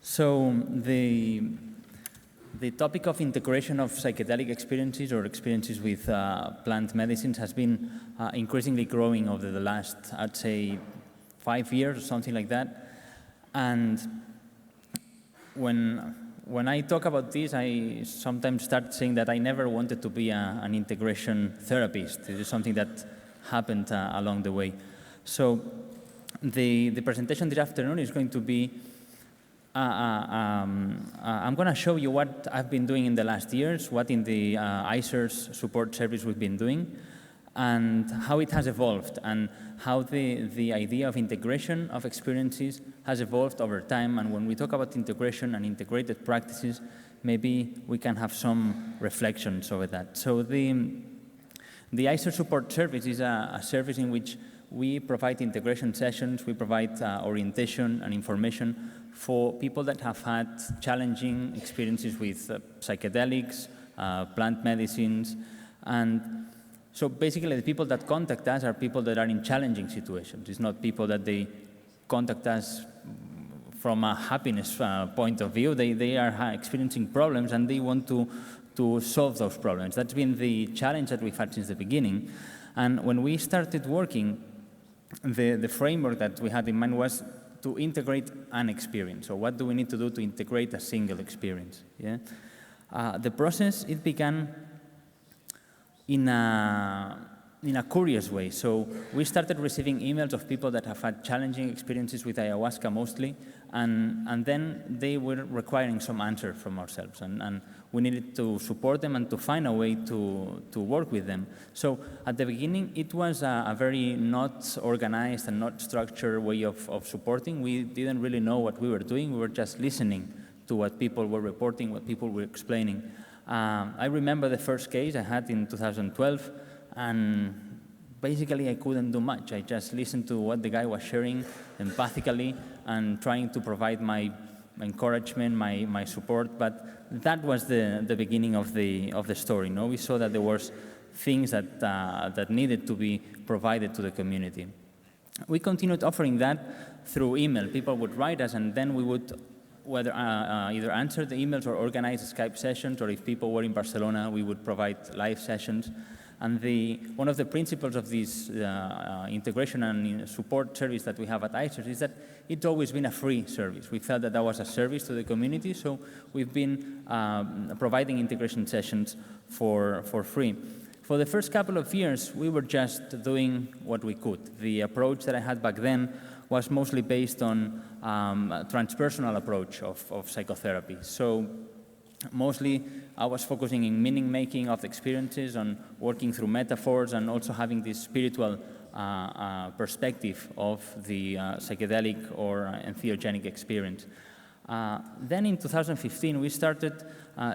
So the topic of integration of psychedelic experiences or experiences with plant medicines has been increasingly growing over the last, I'd say, 5 years or something like that. And when I talk about this, I sometimes start saying that I never wanted to be an integration therapist. This is something that happened along the way. So the presentation this afternoon is going to be I'm going to show you what I've been doing in the last years, what in the ICER's support service we've been doing, and how it has evolved, and how the idea of integration of experiences has evolved over time. And when we talk about integration and integrated practices, maybe we can have some reflections over that. So the ICER support service is a service in which we provide integration sessions, we provide orientation and information for people that have had challenging experiences with psychedelics, plant medicines. And so basically the people that contact us are people that are in challenging situations. It's not people that they contact us from a happiness point of view. They are experiencing problems and they want to solve those problems. That's been the challenge that we've had since the beginning. And when we started working, the framework that we had in mind was to integrate an experience. So what do we need to do to integrate a single experience? Yeah? The process, it began in a curious way. So we started receiving emails of people that have had challenging experiences with ayahuasca mostly, and then they were requiring some answer from ourselves, and we needed to support them and to find a way to work with them. So at the beginning, it was a very not organized and not structured way of supporting. We didn't really know what we were doing. We were just listening to what people were reporting, what people were explaining. I remember the first case I had in 2012, and basically I couldn't do much. I just listened to what the guy was sharing empathically and trying to provide my encouragement, my support, but that was the beginning of the story. No? We saw that there was things that needed to be provided to the community. We continued offering that through email. People would write us, and then we would either answer the emails or organize Skype sessions, or if people were in Barcelona, we would provide live sessions. And one of the principles of this integration and support service that we have at ICER is that it's always been a free service. We felt that was a service to the community, so we've been providing integration sessions for free. For the first couple of years, we were just doing what we could. The approach that I had back then was mostly based on a transpersonal approach of psychotherapy. So mostly I was focusing in meaning making of the experiences, on working through metaphors, and also having this spiritual perspective of the psychedelic or entheogenic experience. Then in 2015 we started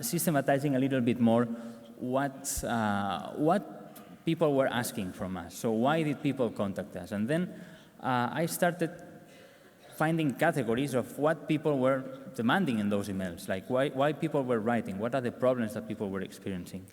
systematizing a little bit more what people were asking from us. So why did people contact us? And then I started finding categories of what people were demanding in those emails, like why people were writing, what are the problems that people were experiencing.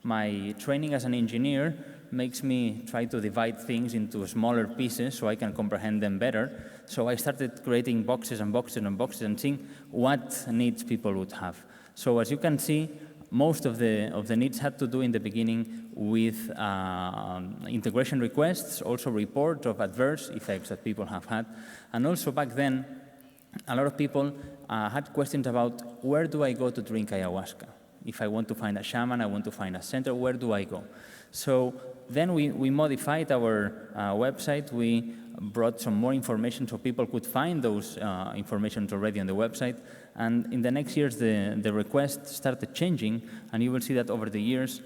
My training as an engineer makes me try to divide things into smaller pieces so I can comprehend them better. So I started creating boxes and boxes and boxes and seeing what needs people would have. So as you can see, most of the needs had to do in the beginning with integration requests, also reports of adverse effects that people have had. And also back then, a lot of people had questions about where do I go to drink ayahuasca? If I want to find a shaman, I want to find a center, where do I go? So then we modified our website. We brought some more information so people could find those information already on the website. And in the next years, the requests started changing, and you will see that over the years,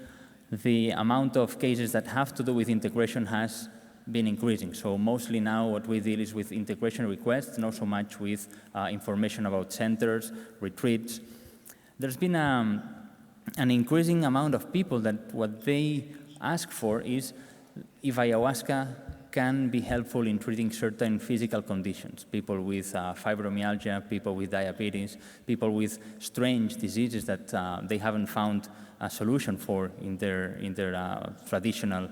the amount of cases that have to do with integration has been increasing. So mostly now what we deal is with integration requests, not so much with information about centers, retreats. There's been an increasing amount of people that what they ask for is if ayahuasca can be helpful in treating certain physical conditions. People with fibromyalgia, people with diabetes, people with strange diseases that they haven't found a solution for in their traditional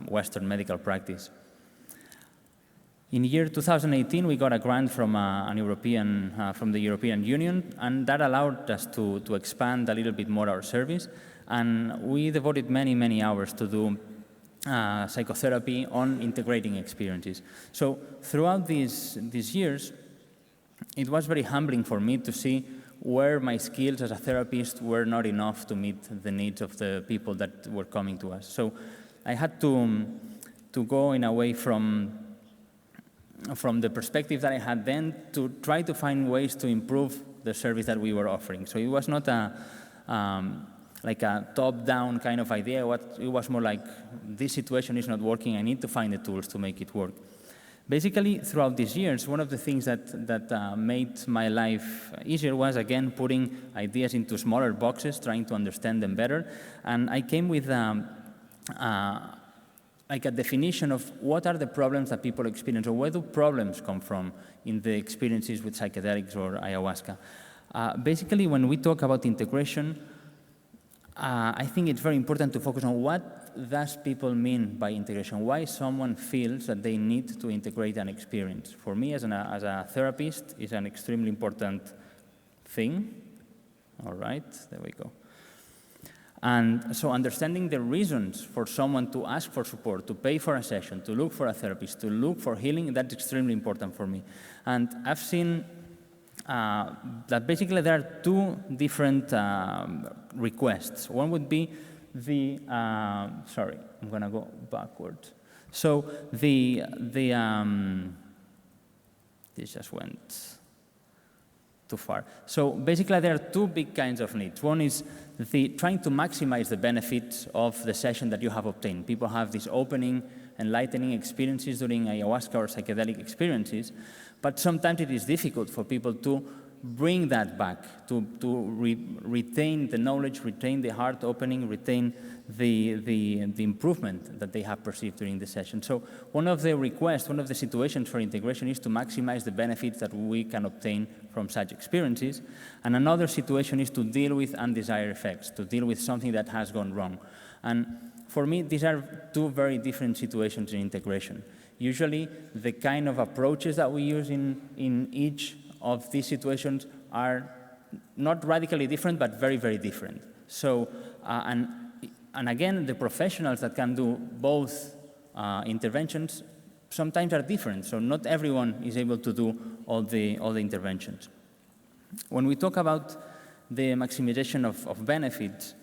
Western medical practice. In year 2018, we got a grant from from the European Union, and that allowed us to expand a little bit more our service. And we devoted many, many hours to do psychotherapy on integrating experiences. So throughout these years, it was very humbling for me to see where my skills as a therapist were not enough to meet the needs of the people that were coming to us. So I had to go in a way from the perspective that I had then to try to find ways to improve the service that we were offering. So it was not like a top-down kind of idea. It was more like, this situation is not working, I need to find the tools to make it work. Basically, throughout these years, one of the things that made my life easier was, again, putting ideas into smaller boxes, trying to understand them better. And I came with like a definition of what are the problems that people experience, or where do problems come from in the experiences with psychedelics or ayahuasca. Basically, when we talk about integration, I think it's very important to focus on what does people mean by integration, why someone feels that they need to integrate an experience. For me, as a therapist, it's an extremely important thing. All right, there we go. And so understanding the reasons for someone to ask for support, to pay for a session, to look for a therapist, to look for healing, that's extremely important for me. And I've seen that basically there are two different requests. One would be the, sorry, I'm going to go backwards. So this just went too far. So basically there are two big kinds of needs. One is trying to maximize the benefits of the session that you have obtained. People have these opening, enlightening experiences during ayahuasca or psychedelic experiences, but sometimes it is difficult for people to bring that back, to retain the knowledge, retain the heart opening, retain the improvement that they have perceived during the session. So one of the requests, one of the situations for integration is to maximize the benefits that we can obtain from such experiences. And another situation is to deal with undesired effects, to deal with something that has gone wrong. And for me, these are two very different situations in integration. Usually, the kind of approaches that we use in each of these situations are not radically different, but very, very different. So, and again, the professionals that can do both interventions sometimes are different. So not everyone is able to do all the interventions. When we talk about the maximization of benefits,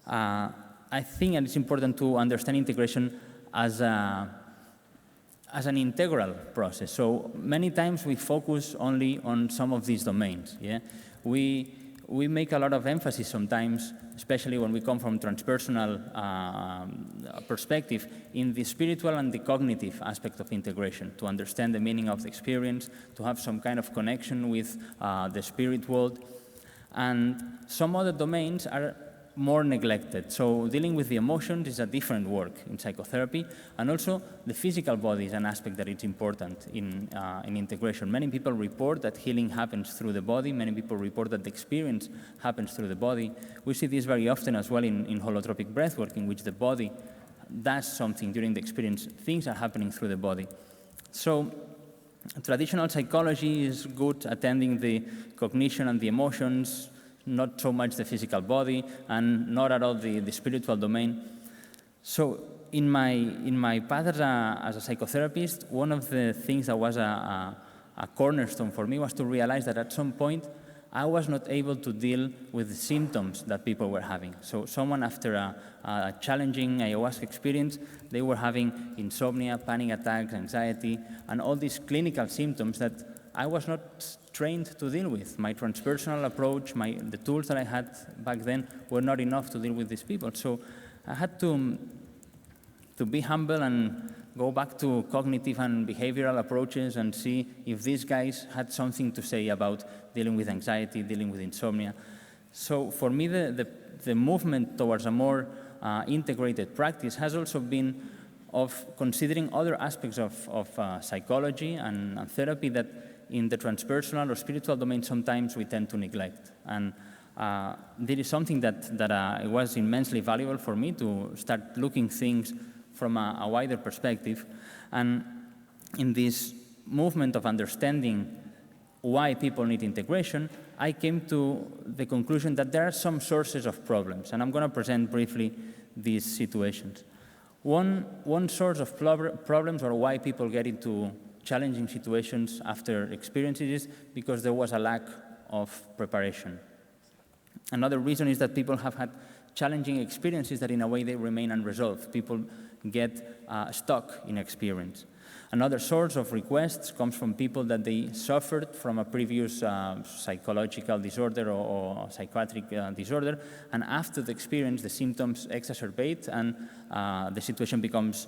I think it's important to understand integration as an integral process. So many times we focus only on some of these domains. Yeah, we make a lot of emphasis sometimes, especially when we come from transpersonal perspective, in the spiritual and the cognitive aspect of integration, to understand the meaning of the experience, to have some kind of connection with the spirit world. And some other domains are more neglected. So dealing with the emotions is a different work in psychotherapy, and also the physical body is an aspect that is important in integration. Many people report that healing happens through the body. Many people report that the experience happens through the body. We see this very often as well in holotropic breathwork, in which the body does something during the experience. Things are happening through the body. So traditional psychology is good attending the cognition and the emotions, not so much the physical body, and not at all the spiritual domain. So in my path as a psychotherapist, one of the things that was a cornerstone for me was to realize that at some point I was not able to deal with the symptoms that people were having. So someone after a challenging ayahuasca experience, they were having insomnia, panic attacks, anxiety, and all these clinical symptoms that I was not trained to deal with. My transpersonal approach, the tools that I had back then were not enough to deal with these people. So I had to be humble and go back to cognitive and behavioral approaches and see if these guys had something to say about dealing with anxiety, dealing with insomnia. So for me, the movement towards a more integrated practice has also been of considering other aspects of psychology and therapy that in the transpersonal or spiritual domain sometimes we tend to neglect. And this is something that it was immensely valuable for me to start looking things from a wider perspective. And in this movement of understanding why people need integration, I came to the conclusion that there are some sources of problems, and I'm going to present briefly these situations. One source of problems, or why people get into challenging situations after experiences, is because there was a lack of preparation. Another reason is that people have had challenging experiences that in a way they remain unresolved. People get stuck in experience. Another source of requests comes from people that they suffered from a previous psychological disorder or psychiatric disorder, and after the experience, the symptoms exacerbate, and the situation becomes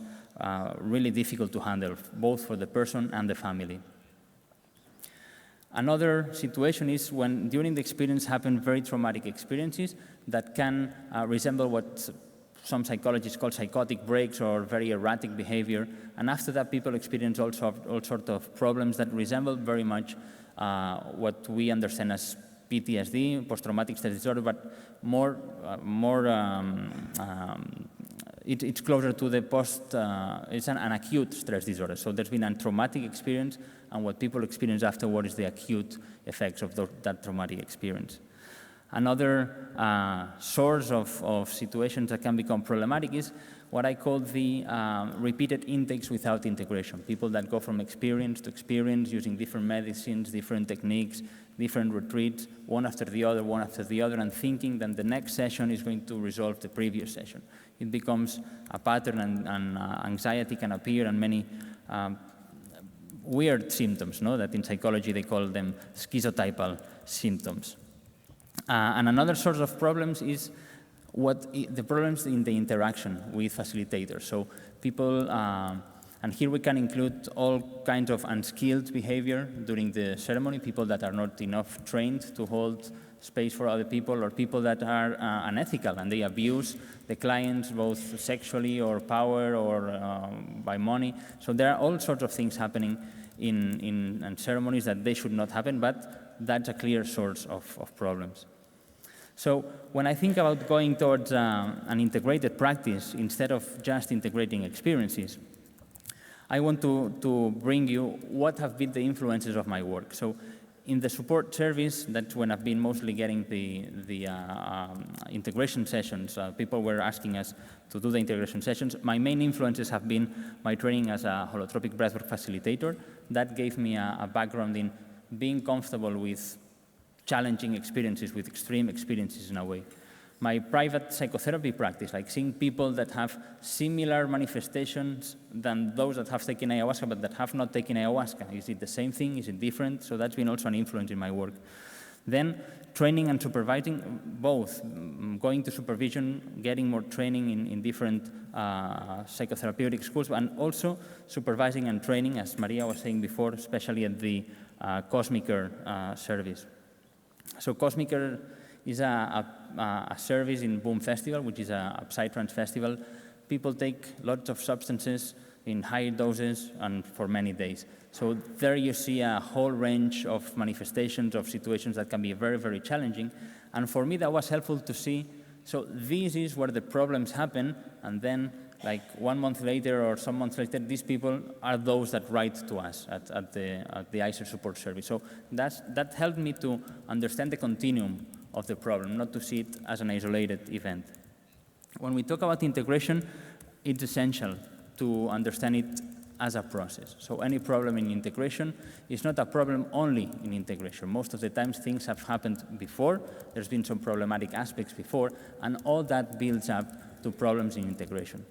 really difficult to handle, both for the person and the family. Another situation is when during the experience happen very traumatic experiences that can resemble what some psychologists call psychotic breaks or very erratic behavior, and after that people experience all sorts of problems that resemble very much what we understand as PTSD, post-traumatic stress disorder, but it's closer to the it's an acute stress disorder. So there's been a traumatic experience, and what people experience afterward is the acute effects of that traumatic experience. Another source of situations that can become problematic is what I call the repeated intakes without integration. People that go from experience to experience using different medicines, different techniques, different retreats, one after the other, and thinking that the next session is going to resolve the previous session. It becomes a pattern, and anxiety can appear, and many weird symptoms, no? That in psychology they call them schizotypal symptoms. And another source of problems is the problems in the interaction with facilitators. So people, and here we can include all kinds of unskilled behavior during the ceremony, people that are not enough trained to hold space for other people, or people that are unethical and they abuse the clients both sexually or power or by money. So there are all sorts of things happening in ceremonies that they should not happen, but that's a clear source of problems. So when I think about going towards an integrated practice instead of just integrating experiences, I want to bring you what have been the influences of my work. So in the support service, that's when I've been mostly getting the integration sessions. People were asking us to do the integration sessions. My main influences have been my training as a holotropic breathwork facilitator. That gave me a background in being comfortable with challenging experiences, with extreme experiences in a way. My private psychotherapy practice, like seeing people that have similar manifestations than those that have taken ayahuasca but that have not taken ayahuasca. Is it the same thing? Is it different? So that's been also an influence in my work. Then training and supervising, both. Going to supervision, getting more training in different psychotherapeutic schools, and also supervising and training, as Maria was saying before, especially at the Cosmical service. So Cosmical is a service in Boom Festival, which is a psytrance festival. People take lots of substances in high doses and for many days. So there you see a whole range of manifestations of situations that can be very, very challenging. And for me, that was helpful to see. So this is where the problems happen, and then like 1 month later or some months later, these people are those that write to us at the ICER support service. So that helped me to understand the continuum of the problem, not to see it as an isolated event. When we talk about integration, it's essential to understand it as a process. So any problem in integration is not a problem only in integration. Most of the times things have happened before, there's been some problematic aspects before, and all that builds up to problems in integration.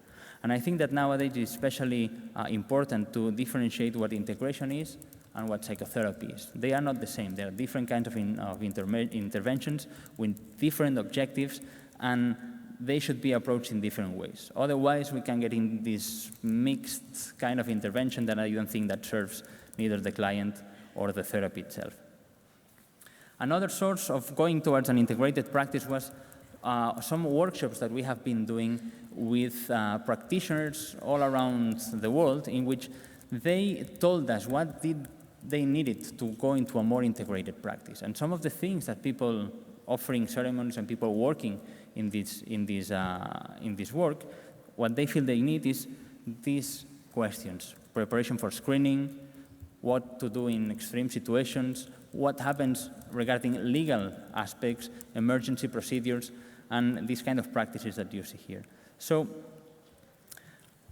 And I think that nowadays it's especially important to differentiate what integration is and what psychotherapy is. They are not the same. There are different kinds of interventions with different objectives, and they should be approached in different ways. Otherwise, we can get in this mixed kind of intervention that I don't think that serves neither the client or the therapy itself. Another source of going towards an integrated practice was some workshops that we have been doing with practitioners all around the world, in which they told us what they needed to go into a more integrated practice. And some of the things that people offering ceremonies and people working in this work, what they feel they need is these questions: preparation for screening, what to do in extreme situations, what happens regarding legal aspects, emergency procedures, and these kind of practices that you see here. So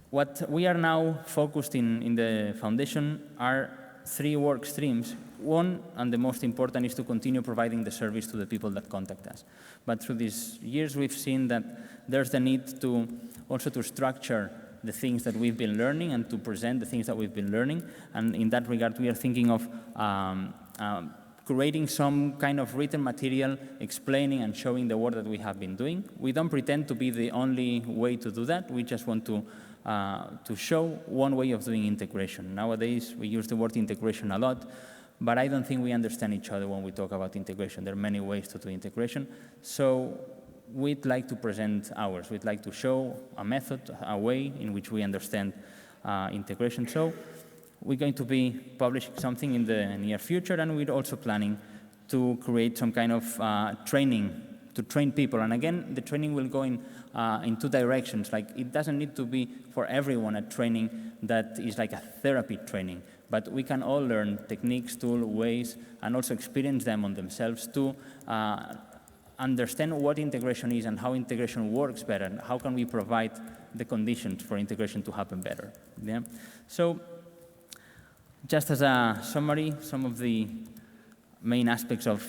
what we are now focused in the foundation are 3 work streams. One, and the most important, is to continue providing the service to the people that contact us. But through these years, we've seen that there's the need to also to structure the things that we've been learning and to present the things that we've been learning. And in that regard, we are thinking of creating some kind of written material explaining and showing the work that we have been doing. We don't pretend to be the only way to do that. We just want to show one way of doing integration. Nowadays, we use the word integration a lot, but I don't think we understand each other when we talk about integration. There are many ways to do integration. So we'd like to present ours. We'd like to show a method, a way in which we understand integration. So we're going to be publishing something in the near future, and we're also planning to create some kind of training to train people. And again, the training will go in 2 directions. Like, it doesn't need to be for everyone a training that is like a therapy training, but we can all learn techniques, tools, ways, and also experience them on themselves to understand what integration is and how integration works better, and how can we provide the conditions for integration to happen better. Yeah? So just as a summary, some of the main aspects of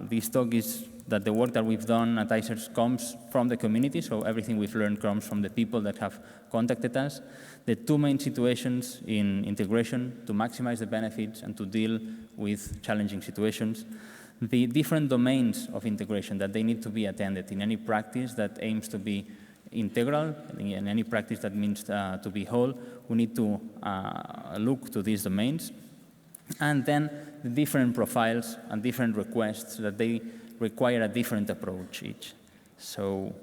this talk is that the work that we've done at ICERS comes from the community, so everything we've learned comes from the people that have contacted us. The 2 main situations in integration: to maximize the benefits and to deal with challenging situations. The different domains of integration that they need to be attended in any practice that aims to be integral, in any practice that means to be whole. We need to look to these domains. And then the different profiles and different requests that they require a different approach each. So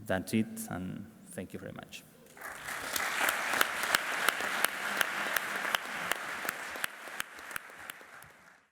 that's it, and thank you very much.